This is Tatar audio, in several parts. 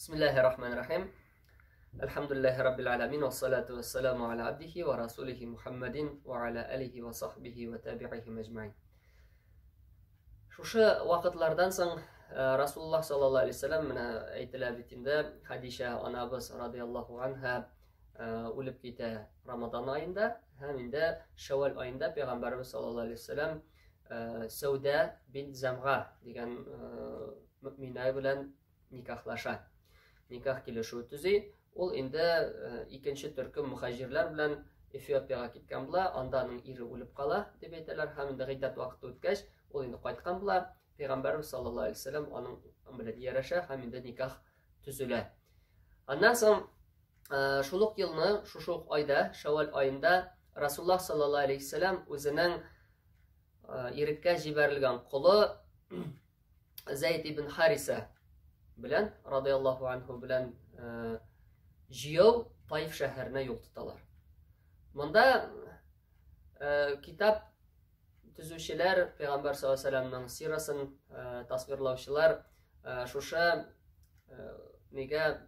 Bismillahirrahmanirrahim. Elhamdülillahi Rabbil alamin ve salatu ve selamu ala abdihi ve rasulihi Muhammedin ve ala alihi ve sahbihi ve tabi'ihi mecmain. Şuşu vakitlardan soň Rasulullah sallallahu aleyhi ve sellem mene aytila bitinde Hadişe anabız radıyallahu anha ölüp gite Ramazan ayında hem de Şevval ayında Peygamberimiz sallallahu aleyhi ve sellem Sauda bint Zamğa degan müminay bilen nikahlaşa. Nikah kilişi tüzi. Ol indi ikinci türküm muhacirler bilen Efiopiyaga gitken bula, andanın iri ölüp kala dep aytırlar. Hem indi gıydat vakti ötkeş, ol indi qaytkan bula. Peygamberimiz sallallahu aleyhi ve sellem onun bilen yaraşa hem indi nikah tüzüle. Ondan soň şuluk yılını şuşuk ayda, Şevval ayında Rasulullah sallallahu aleyhi ve sellem özünün irikке jiberilgen kulu Zeyd ibn Harisa bilen radıyallahu anhu bilen Jiyov Taif şehirine yol tutalar. Bunda kitap tüzüşçiler, Peygamber sallallahu aleyhi ve sellem'nin sirasını tasvirlavçılar şuşa nege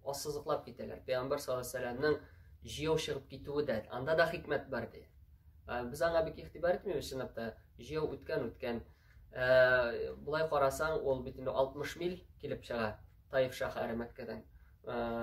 asızlıklap gittiler. Peygamber sallallahu aleyhi ve sellem'nin Jiyov çıkıp gittiği de, anda da hikmet vardı. Biz аңа бик ихтибар etmiyoruz sınıfta. Jiyov ütken. Bulay qarasan ol bitinde 60 mil kelip çığa. Taif şehri Mekke'den.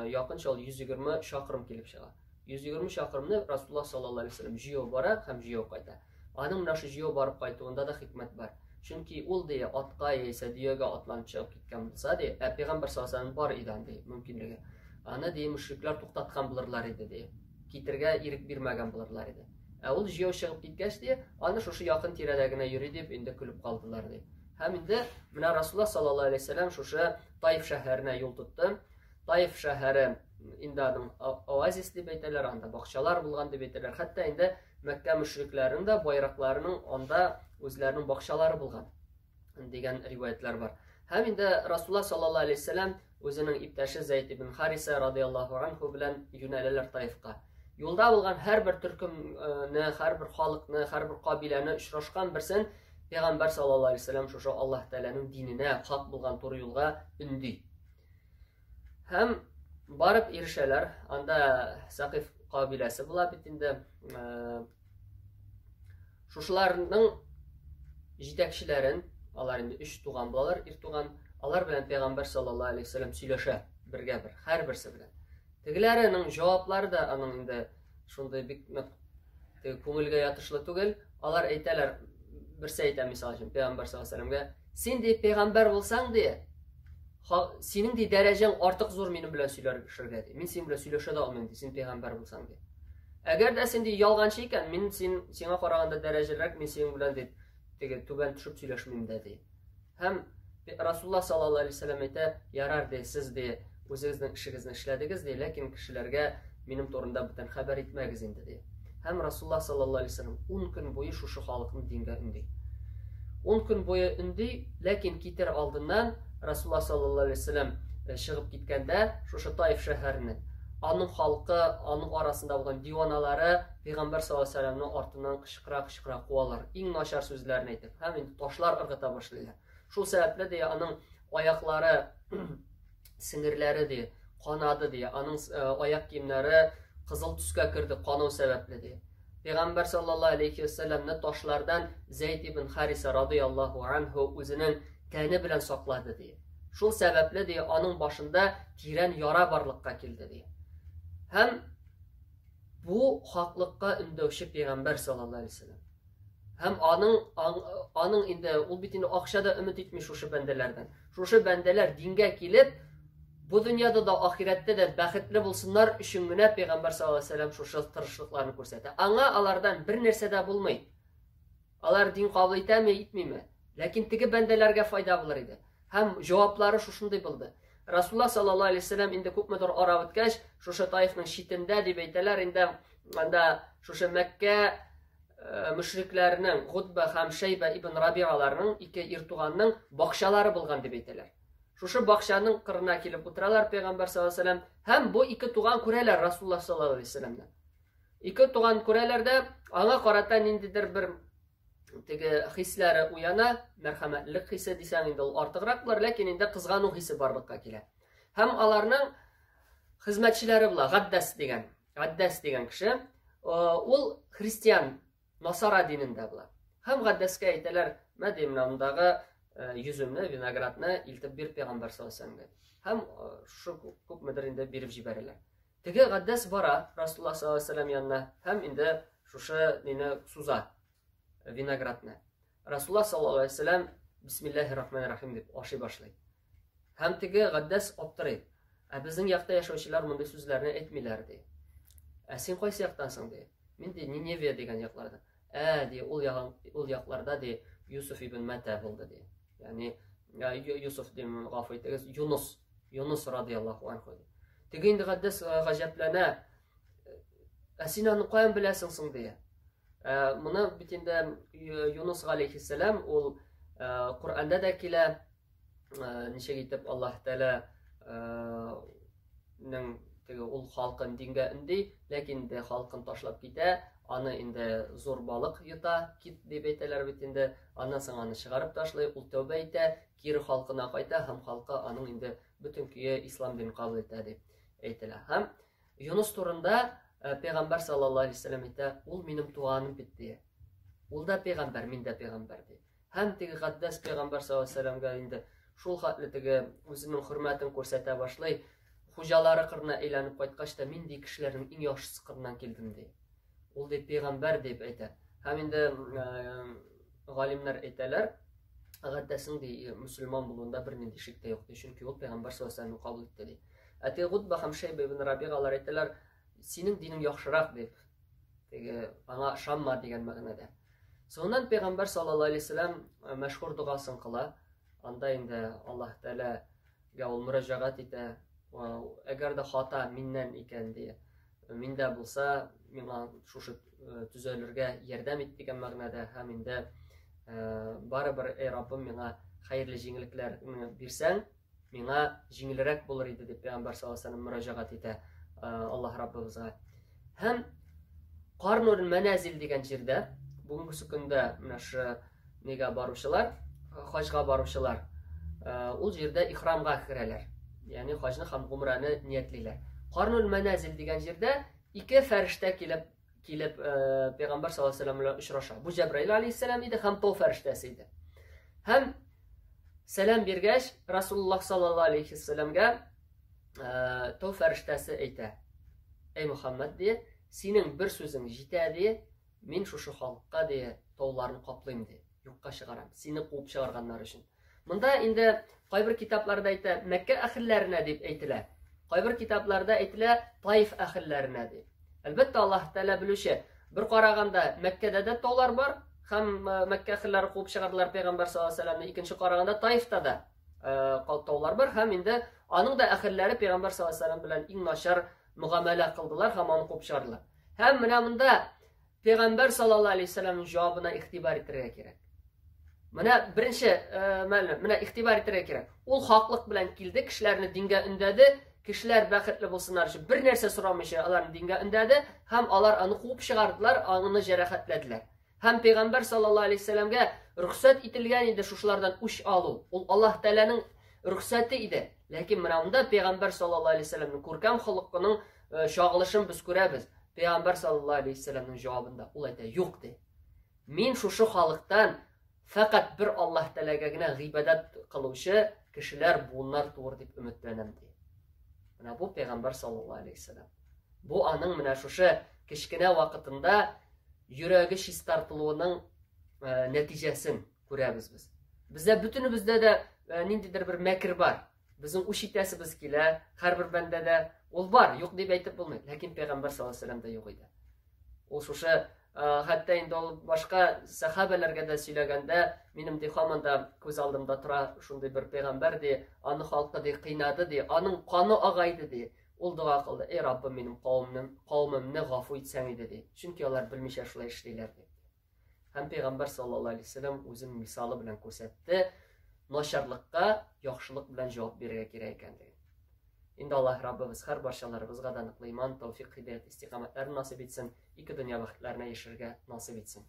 Yakınça ol 120 şakırım kelip çığa. 120 şakırımны Rasulullah sallallahu aleyhi ve sellem Jiyov bara hem Jiyov qayta. Anın mına şu Jiyov barıp qaytığında da hikmet var. Çünkü ol diye atqa ise diyoga atlanıp çıkıp gitken bulsa diye Peygamber sallallahu aleyhi ve sellem bar idan diye mümkünlüğü. Ana diye müşrikler toxtatkan bulurlar idi diye. Kitirge irik birmegen bulurlar idi. Ol Jiyov çıkıp gitkeş diye, anı şuşu yakın tiredegine yürü deyip indi külüp kaldılar diye. Hem indi, mina Rasulullah sallallahu aleyhi ve sellem şuşu Taif şehirine yol tuttu. Taif şehri indi adım oazis deyip eyteler, anda bakçalar bulgan deyip eyteler. Hatta indi Mekke müşriklerin de bayraklarının onda özlerinin bakçaları bulgan degen rivayetler var. Hem indi Rasulullah sallallahu aleyhi ve sellem özünün iptaşı Zeyd ibn Harisa radıyallahu anhu bilen yöneliler Taif'ka. Yolda bulgan her bir türkümni, her bir halıkni, her bir kabileni uçraşkan birsin Peygamber sallallahu aleyhi ve sellem şuşu Allah Teala'nın dinine, hak bulgan toru yolga ündü. Hem barıp irişeler, anda Sakif kabilesi bula bitinde şuşularının jidekçilerin, alar indi 3 tuğan bulalar, 2 tuğan, alar bilen Peygamber sallallahu aleyhi ve sellem söyleşe birge bir, her birisi bilen. Tegilerinin cevapları da anın indi şunday bir ko'ngilga yatışlı tugil. Alar aytalar, birisi ayta misal üçün Peygamber sallallahu aleyhi ve sellem'e sen de peygamber olsan diye senin de derecen artık zor benim bilen söyleşirge diye. Men sen bilen söyleşe de olmayım diye, sen peygamber olsan diye. Eğer de sen de yalgancı iken, men sana qaraganda derecelerek men senin bilen de tuban düşüp söyleşmeyim dedi. Hem Rasulullah sallallahu aleyhi ve sellem ayta, yarar de siz de o'zingizning ishingizni ishladingiz diye, lekin kishilarga mening to'g'rimda bitan xabar etmagiz endi diye. Hem Rasulullah sallallahu aleyhi ve sellem 10 kun boyu şu xalqni dinga ündi. 10 kun boyu ündi, lekin ketir aldından Rasulullah sallallahu aleyhi ve sellem çıkıp gitkende şu Taif şehrini, anın halkı, anın arasında olan divanalары Peygamber sallallahu aleyhi ve sellem'nin artından kışkıra kovalar. En naşar sözlerini aytır. Hem indi taşlar ırgıta başlayırlar. Şu sebeple diye anın ayakları sinirleri diye, kanadı diye, anın ayak kiyimleri kızıl tüske kirdi, kanı sebeple diye. Peygamber sallallahu aleyhi ve sellem'ne taşlardan Zeyd ibn Harisa radıyallahu anhu özünün teni bilen sakladı diye. Şu sebeple diye anın başında tiren yara barlıkka kildi diye. Hem bu haklıkka ündövşü Peygamber sallallahu aleyhi ve sellem. Hem anın indi ol bitini akşada ümit etmiş şu bendelerden. Şu bendeler dinge kilip bu dünyada da ahirette de bəxtli bulsunlar üçün güne Peygamber sallallahu aleyhi ve sellem şu tırışlıklarını ko'rsatdi. Anga alardan bir nerse de bulmayın. Alar din kabul etmeymi. Lakin tigi bendelerge fayda bulur idi. Hem cevapları şunday buldu. Rasulullah sallallahu aleyhi ve sellem indi ko'pmedir ara o'tkash, şu Taif'nin şitinde deb aytalar, indi şu Mekke müşriklerinin Gutba hem Şeybe ibn Rabi'alarının iki irtuğanının bakşaları bulgan deb aytalar. Şu bakşanın kırına kelip oturalar Peygamber sallallahu aleyhi ve sellem. Hem bu iki tuğan kureler Rasulullah sallallahu aleyhi ve sellem'den. İki tuğan kurelerde ana qaratan indidir bir hisleri uyana, merhametlik hisse desen indi artıqraqlar, lakin indi kızganu hissi barlıqqa kele. Hem alarның хезмәтчеләре була, Гаддас дигән кеше. Ул христиан, Насара динендә була. Hem Гаддаска әйтәләр, мәди менә yüzümне, vinogradны илтеп бир пәйгамбәр саллаллаху алейһи вәсәлләмгә. Hem şu күпмедер инде биреп җибәрәләр. Теге Гаддас бара Расулуллах саллаллаху алейһи вәсәлләм янына, hem инде шушы нине суза vinogradны. Расулуллах саллаллаху алейһи вәсәлләм бисмиллаһир-рахманир-рахим дип ашый башлый. Hem теге Гаддас аптырый. Безнең якта яшәүчеләр мондый сүзләрне әйтмиләр ди. Син кайсы яктансың ди? Мин ди Ниневия дигән якларда. Ди ул якларда ди Юсуф ибн Мата булды ди. Yani Yusuf diyeyim gafı ettiğiniz Yunus radıyallahu anh dedi. Teги инде Гаддас гаҗәпләнә. Син аны каян беләсең соң диye. Моны бит инде Юнус алейхиссалам ул Кур'анда да килә. Ничек итеп Аллаһ Тәала теге ул халкын дингә инди, ләкин дә халкын ташлап китә. Аны инде зур балык юта, кит дип әйтәләр бит инде. Аннан соң аны чыгарып ташлый, ул тәүбә итә, кире халкына кайта, һәм халкы аның инде бөтен көе ислам динен кабул итә дип әйтелә. Һәм Юнус турында Пәйгамбәр саллаллаһу алейһи вәсәлләм әйтә, ул минем туганым бит ди. Ул да пәйгамбәр, мин дә пәйгамбәр ди. Һәм теге Гаддас Пәйгамбәр саллаллаһу алейһи вәсәлләмгә инде шул хәтле теге үзенең хөрмәтен күрсәтә башлый. Хуҗалары кырына әйләнеп кайткач та мин ди кешеләрнең иң яхшысы кырыннан килдем ди. Ул дип пәйгамбәр дип әйтә. Һәм инде галимнәр әйтәләр, Гаддасның ди мусульман булуында бернинди шик тә юк ди, чөнки ул пәйгамбәр саллаллаһу алейһи вәсәлләмне кабул итте ди. Әти Гутба һәм Шәйбә ибн Рабигалар әйтәләр, синең динең яхшырак дип. Теге аңа ышанма дигән мәгънәдә. Соңыннан пәйгамбәр саллаллаһу алейһи вәсәлләм мәшһүр дугасын кыла. Анда инде Аллаһ Тәаләгә ул мөрәҗәгать итә. Әгәр дә хата миннән икән ди. Миндә булса, миңа шушы төзәлергә ярдәм ит дигән мәгънәдә һәм инде барыбер эй Раббым миңа хәерле җиңеллекләр бирсәң, миңа җиңелрәк булыр иде дип Пәйгамбәр саллаллаһу алейһи вәсәлләм мөрәҗәгать итә Аллаһ Раббыбызга. Һәм Карнул Маназил дигән җирдә бүгенге көндә менә шу нигә баручылар, хаҗга баручылар, ул җирдә ихрамга керәләр. Yani хаҗны һәм гумраны ниятлиләр. Карнул Маназил дигән җирдә ике фәрештә килеп Пәйгамбәр саллаллаһу алейһи вәсәлләм белән очраша. Бу Җәбраил алейһиссалам иде һәм тау фәрештәсе иде. Һәм сәлам биргәч, Расулуллаһ саллаллаһу алейһи вәсәлләмгә тау фәрештәсе әйтә: "Эй Мөхәммәд ди, синең бер сүзең җитә ди, мин шушы халыкка ди тауларны каплыйм ди, юкка чыгарам, сине куып чыгарганнар өчен." Монда инде кайбер китапларда әйтә Мәккә әһелләренә дип әйтелә. Кайбер китапларда әйтелә Таиф әһелләренә дип. Әлбәттә Аллаһ Тәала белүче. Бер караганда Мәккәдә дә таулар бар, һәм Мәккә әһелләре куып чыгардылар Пәйгамбәр саллаллаһу алейһи вәсәлләмне. Икенче караганда Таифта да таулар бар, һәм инде аның да әһелләре Пәйгамбәр саллаллаһу алейһи вәсәлләм белән иң начар мугамәлә кылдылар һәм аны куып чыгардылар. Һәм менә монда Пәйгамбәр саллаллаһу алейһи вәсәлләмнең җавабына игътибар итәргә кирәк. Менә беренче менә игътибар итәргә кирәк. Ул хаклык белән килде, кешеләрне дингә өндәде. Кешеләр бәхетле булсыннар өчен бер нәрсә сорамыйча аларны дингә өндәде һәм алар аны куып чыгардылар, аны җәрәхәтләделәр. Һәм Пәйгамбәр саллаллаһу алейһи вәсәлләмгә рөхсәт ителгән иде шушлардан үч алу. Ул Аллаһ Тәаләнең рөхсәте иде. Ләкин менә монда Пәйгамбәр саллаллаһу алейһи вәсәлләмнең күркәм холыкының шагылышын без күрәбез. Пәйгамбәр саллаллаһу алейһи вәсәлләмнең җавабында ул әйтә: "Юк" ди. Мин шушы халыктан фақат бер Аллаһ Тәаләгә генә гыйбадат кылучы кешеләр булнар туыр дип өметләнәм ди. Менә бу Пәйгамбәр саллаллаһу алейһи вәсәлләм. Бу аның менә шушы кечкенә вакытында йөрәге чистартылуының нәтиҗәсен күрәбез без. Бездә бөтенебездә дә ниндидер бер мәкер бар. Безнең үч итәсебез килә, һәрбер бәндәдә ул бар, юк дип әйтеп булмый. Ләкин Пәйгамбәр саллаллаһу алейһи вәсәлләмдә юк иде. Ул шушы хәтта инде ул башка сахабаларга да сөйләгәндә, минем ди һаманда күз алдымда тора шундый бер пәйгамбәр ди, аны халкы ди кыйнады ди, аның каны агайды ди. Ул дуа кылды: "Эй Раббым, минем кавымымны гафу итсәң иде" ди. Чөнки алар белмичә шулай эшлиләр ди. Һәм Пәйгамбәр саллаллаһу алейһи вәсәлләм үзенең мисалы белән күрсәтте, начарлыкка яхшылык белән җавап бирергә кирәк икәнлеген. Инде Аллаһ Раббыбыз һәр барчаларыбызга да ныклы иман, тәүфыйк, һидаят, истиқамәтләрне насыйп итсен, ике дөнья бәхетләренә яшәргә насыйп итсен.